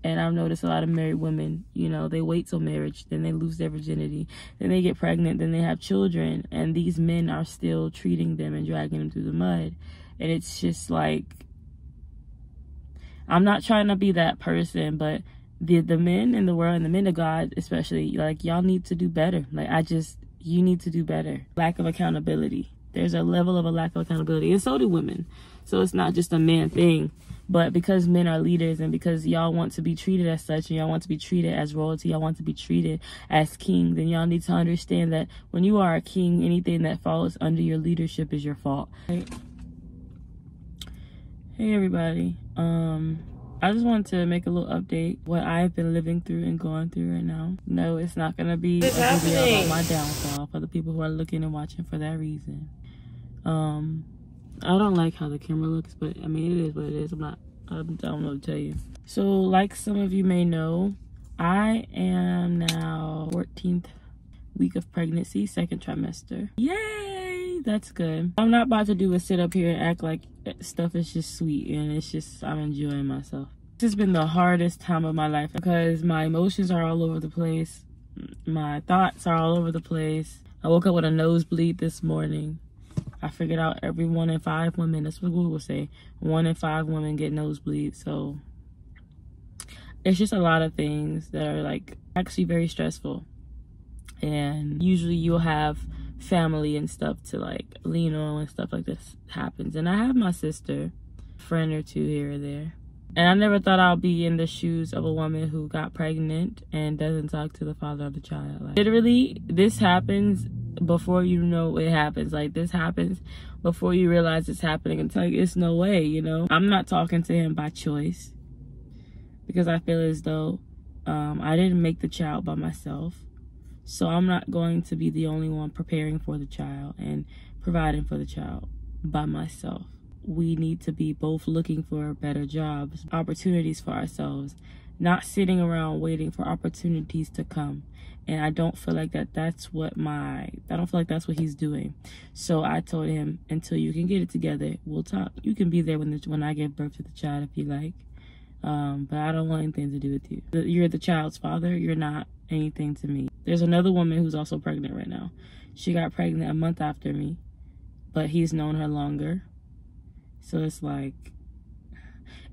And I've noticed a lot of married women, you know, they wait till marriage, then they lose their virginity, then they get pregnant, then they have children, and these men are still treating them and dragging them through the mud. And it's just like, I'm not trying to be that person, but the men in the world, and the men of God especially, like, y'all need to do better. Like, you need to do better. Lack of accountability. There's a level of a lack of accountability, and so do women. So it's not just a man thing. But because men are leaders, and because y'all want to be treated as such, and y'all want to be treated as royalty, y'all want to be treated as king, then y'all need to understand that when you are a king, anything that falls under your leadership is your fault. Hey everybody. I just wanted to make a little update what I've been living through and going through right now. No, it's not gonna be a video about my downfall for the people who are looking and watching for that reason. I don't like how the camera looks, but I mean, it is what it is. I don't know what to tell you. So, like some of you may know, I am now 14th week of pregnancy, 2nd trimester. Yay! That's good. I'm not about to do a sit up here and act like stuff is just sweet and it's just, I'm enjoying myself. This has been the hardest time of my life because my emotions are all over the place. My thoughts are all over the place. I woke up with a nosebleed this morning. I figured out every 1 in 5 women, that's what Google say, 1 in 5 women get nosebleeds. So it's just a lot of things that are like actually very stressful. And usually you'll have family and stuff to like lean on when stuff like this happens. And I have my sister, a friend or two here or there. And I never thought I'd be in the shoes of a woman who got pregnant and doesn't talk to the father of the child. Like, literally, this happens before you know it happens. Like, this happens before you realize it's happening. It's like, it's no way, you know? I'm not talking to him by choice because I feel as though I didn't make the child by myself. So I'm not going to be the only one preparing for the child and providing for the child by myself. We need to be both looking for better jobs, opportunities for ourselves, not sitting around waiting for opportunities to come. And I don't feel like that's what he's doing. So I told him, until you can get it together, we'll talk. You can be there when I give birth to the child if you like. But I don't want anything to do with you. You're the child's father. You're not anything to me. There's another woman who's also pregnant right now. She got pregnant a month after me, but he's known her longer. So it's like,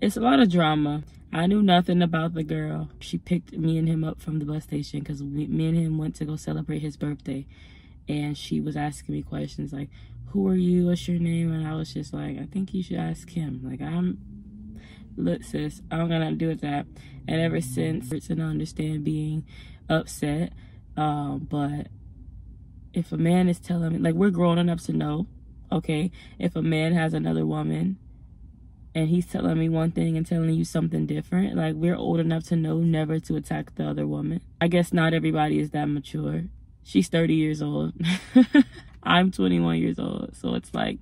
it's a lot of drama. I knew nothing about the girl. She picked me and him up from the bus station because me and him went to go celebrate his birthday. And she was asking me questions like, who are you? What's your name? And I was just like, I think you should ask him. Like, look, sis, I don't got nothing to do with that. And ever since, I don't understand being upset. But if a man is telling me, like, we're grown enough to know, okay, if a man has another woman and he's telling me one thing and telling you something different, like, we're old enough to know never to attack the other woman. I guess not everybody is that mature. She's 30 years old. I'm 21 years old. So it's like,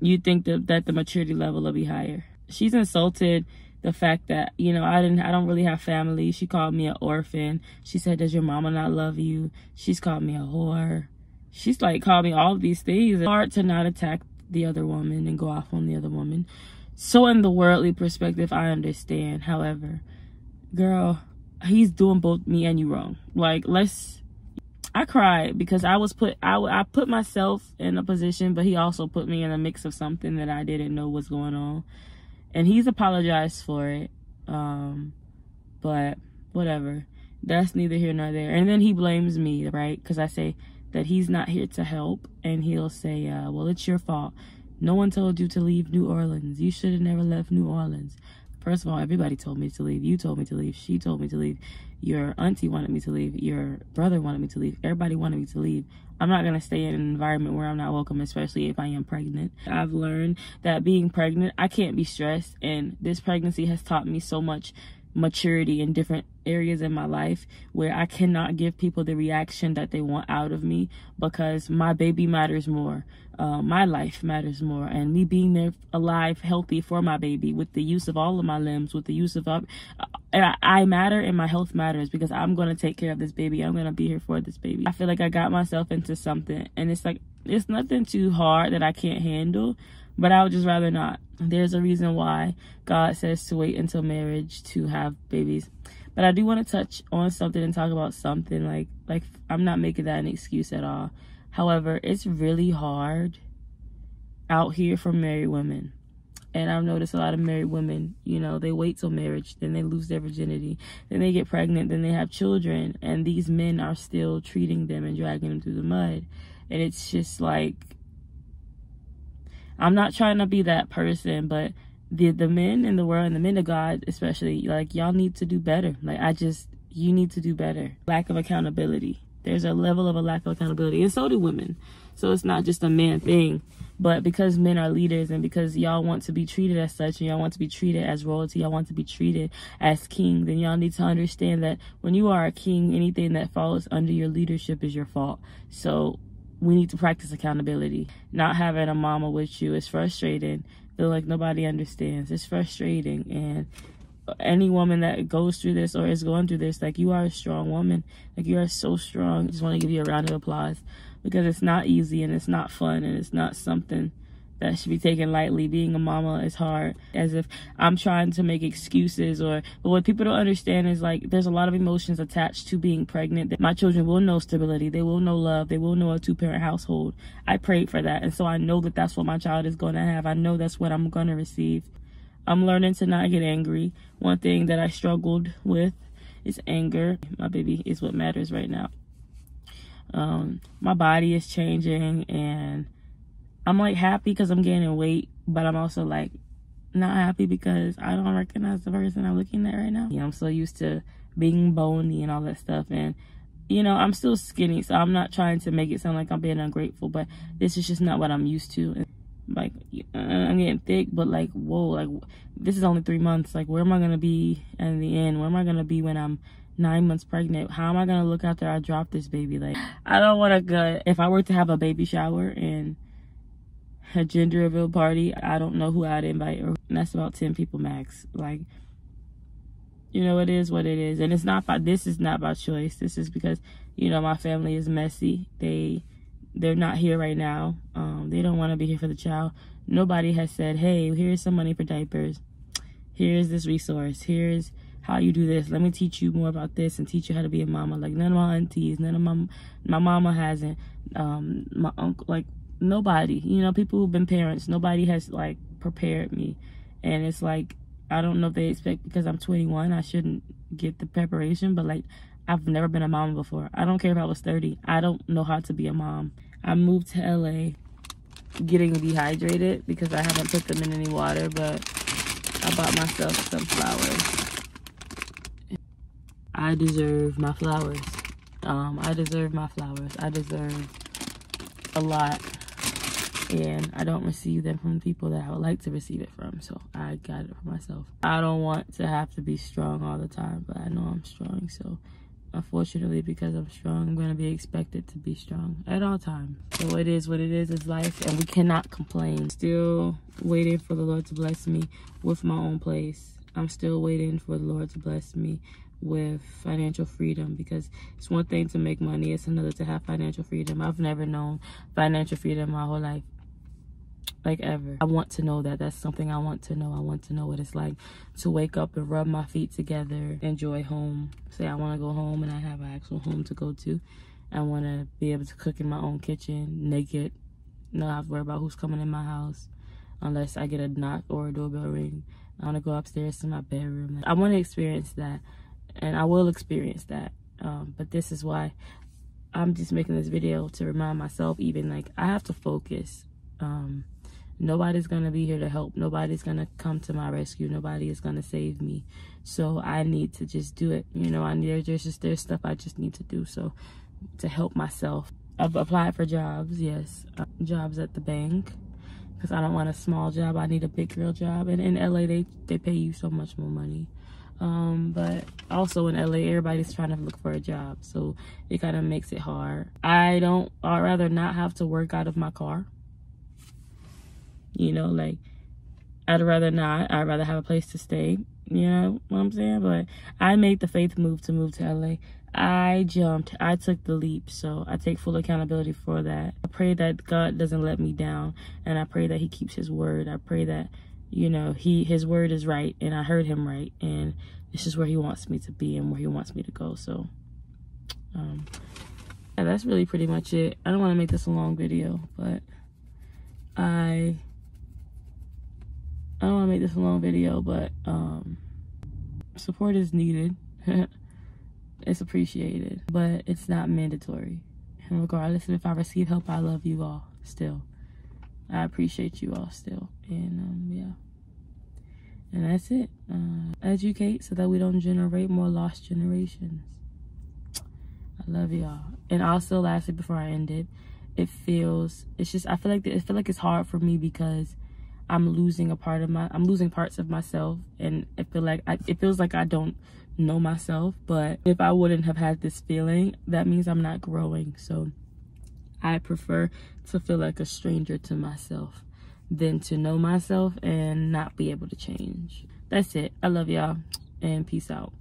you think that the maturity level will be higher. She's insulted the fact that, you know, I don't really have family. She called me an orphan. She said, does your mama not love you? She's called me a whore. She's like called me all of these things. It's hard to not attack the other woman and go off on the other woman. So in the worldly perspective, I understand. However, girl, he's doing both me and you wrong. Like, I cried because I put myself in a position, but he also put me in a mix of something that I didn't know was going on. And he's apologized for it. But whatever. That's neither here nor there. And then he blames me, right? Because I say that he's not here to help. And he'll say, well, it's your fault. No one told you to leave New Orleans. You should have never left New Orleans. First of all, everybody told me to leave. You told me to leave. She told me to leave. Your auntie wanted me to leave. Your brother wanted me to leave. Everybody wanted me to leave. I'm not going to stay in an environment where I'm not welcome, especially if I am pregnant. I've learned that being pregnant, I can't be stressed. And this pregnancy has taught me so much maturity in different areas in my life where I cannot give people the reaction that they want out of me because my baby matters more. My life matters more, and me being there alive, healthy for my baby with the use of all of my limbs, with the use of I matter and my health matters because I'm going to take care of this baby. I'm going to be here for this baby. I feel like I got myself into something, and it's like, it's nothing too hard that I can't handle, but I would just rather not. There's a reason why God says to wait until marriage to have babies. But I do want to touch on something and talk about something like I'm not making that an excuse at all. However, it's really hard out here for married women. And I've noticed a lot of married women, you know, they wait till marriage, then they lose their virginity, then they get pregnant, then they have children, and these men are still treating them and dragging them through the mud. And it's just like, I'm not trying to be that person, but the men in the world and the men of God especially, like, y'all need to do better. Like, you need to do better. Lack of accountability. There's a level of a lack of accountability, and so do women. So it's not just a man thing. But because men are leaders, and because y'all want to be treated as such, and y'all want to be treated as royalty, y'all want to be treated as king, then y'all need to understand that when you are a king, anything that falls under your leadership is your fault. So we need to practice accountability. Not having a mama with you is frustrating. Feel like nobody understands. It's frustrating. And any woman that goes through this or is going through this, like, you are a strong woman. Like, you are so strong. I just want to give you a round of applause, because it's not easy, and it's not fun, and it's not something that should be taken lightly. Being a mama is hard, as if I'm trying to make excuses. But what people don't understand is, like, there's a lot of emotions attached to being pregnant. My children will know stability. They will know love. They will know a 2-parent household. I prayed for that, and so I know that that's what my child is going to have. I know that's what I'm going to receive. I'm learning to not get angry. One thing that I struggled with is anger. My baby is what matters right now. My body is changing, and I'm like happy because I'm gaining weight, but I'm also like not happy because I don't recognize the person I'm looking at right now. I'm so used to being bony and all that stuff, and you know, I'm still skinny, so I'm not trying to make it sound like I'm being ungrateful, but this is just not what I'm used to. Like, I'm getting thick, but like, whoa, like, this is only 3 months. Like, where am I gonna be in the end? Where am I gonna be when I'm 9 months pregnant? How am I gonna look after I drop this baby? Like, I don't want to go. If I were to have a baby shower and a gender reveal party, I don't know who I'd invite, and that's about 10 people max. Like, you know, it is what it is, and it's not by, this is not by choice. This is because, you know, my family is messy. They're not here right now. They don't want to be here for the child. Nobody has said, hey, here's some money for diapers. Here's this resource. Here's how you do this. Let me teach you more about this and teach you how to be a mama. Like, none of my aunties, none of my mama hasn't. My uncle, like, nobody. You know, people who've been parents, nobody has, like, prepared me. And it's like, I don't know if they expect because I'm 21, I shouldn't get the preparation. But, like, I've never been a mom before. I don't care if I was 30. I don't know how to be a mom. I moved to LA getting dehydrated because I haven't put them in any water, but I bought myself some flowers. I deserve my flowers. I deserve my flowers. I deserve a lot, and I don't receive them from people that I would like to receive it from, so I got it for myself. I don't want to have to be strong all the time, but I know I'm strong, so unfortunately, because I'm strong, I'm going to be expected to be strong at all times. So it is what it is. It's life, and we cannot complain. Still waiting for the Lord to bless me with my own place. I'm still waiting for the Lord to bless me with financial freedom, because it's one thing to make money, it's another to have financial freedom. I've never known financial freedom my whole life. Like, ever. I want to know that. That's something I want to know. I want to know what it's like to wake up and rub my feet together, enjoy home. Say I want to go home and I have an actual home to go to. I want to be able to cook in my own kitchen, naked. Not have to worry about who's coming in my house unless I get a knock or a doorbell ring. I want to go upstairs to my bedroom. I want to experience that, and I will experience that. But this is why I'm just making this video, to remind myself, even, like, I have to focus. Nobody's gonna be here to help. Nobody's gonna come to my rescue. Nobody is gonna save me. So I need to just do it. You know, there's stuff I just need to do, so to help myself. I've applied for jobs, yes. Jobs at the bank, because I don't want a small job. I need a big girl job. And in LA, they pay you so much more money. But also in LA, everybody's trying to look for a job, so it kind of makes it hard. I'd rather not have to work out of my car. You know, like, I'd rather not. I'd rather have a place to stay. You know what I'm saying? But I made the faith move to LA. I jumped. I took the leap. So I take full accountability for that. I pray that God doesn't let me down. And I pray that he keeps his word. I pray that you know, his word is right, and I heard him right, and this is where he wants me to be and where he wants me to go. So yeah, that's really pretty much it. I don't want to make this a long video, but I don't want to make this a long video, but support is needed. It's appreciated, but it's not mandatory. And regardless of if I receive help, I love you all still. I appreciate you all still. And yeah, and that's it. Educate so that we don't generate more lost generations. I love y'all. And also, lastly, before I end it, I feel like it's hard for me because I'm losing parts of myself, and it feels like I don't know myself. But if I wouldn't have had this feeling, that means I'm not growing. So I prefer to feel like a stranger to myself than to know myself and not be able to change. That's it. I love y'all, and peace out.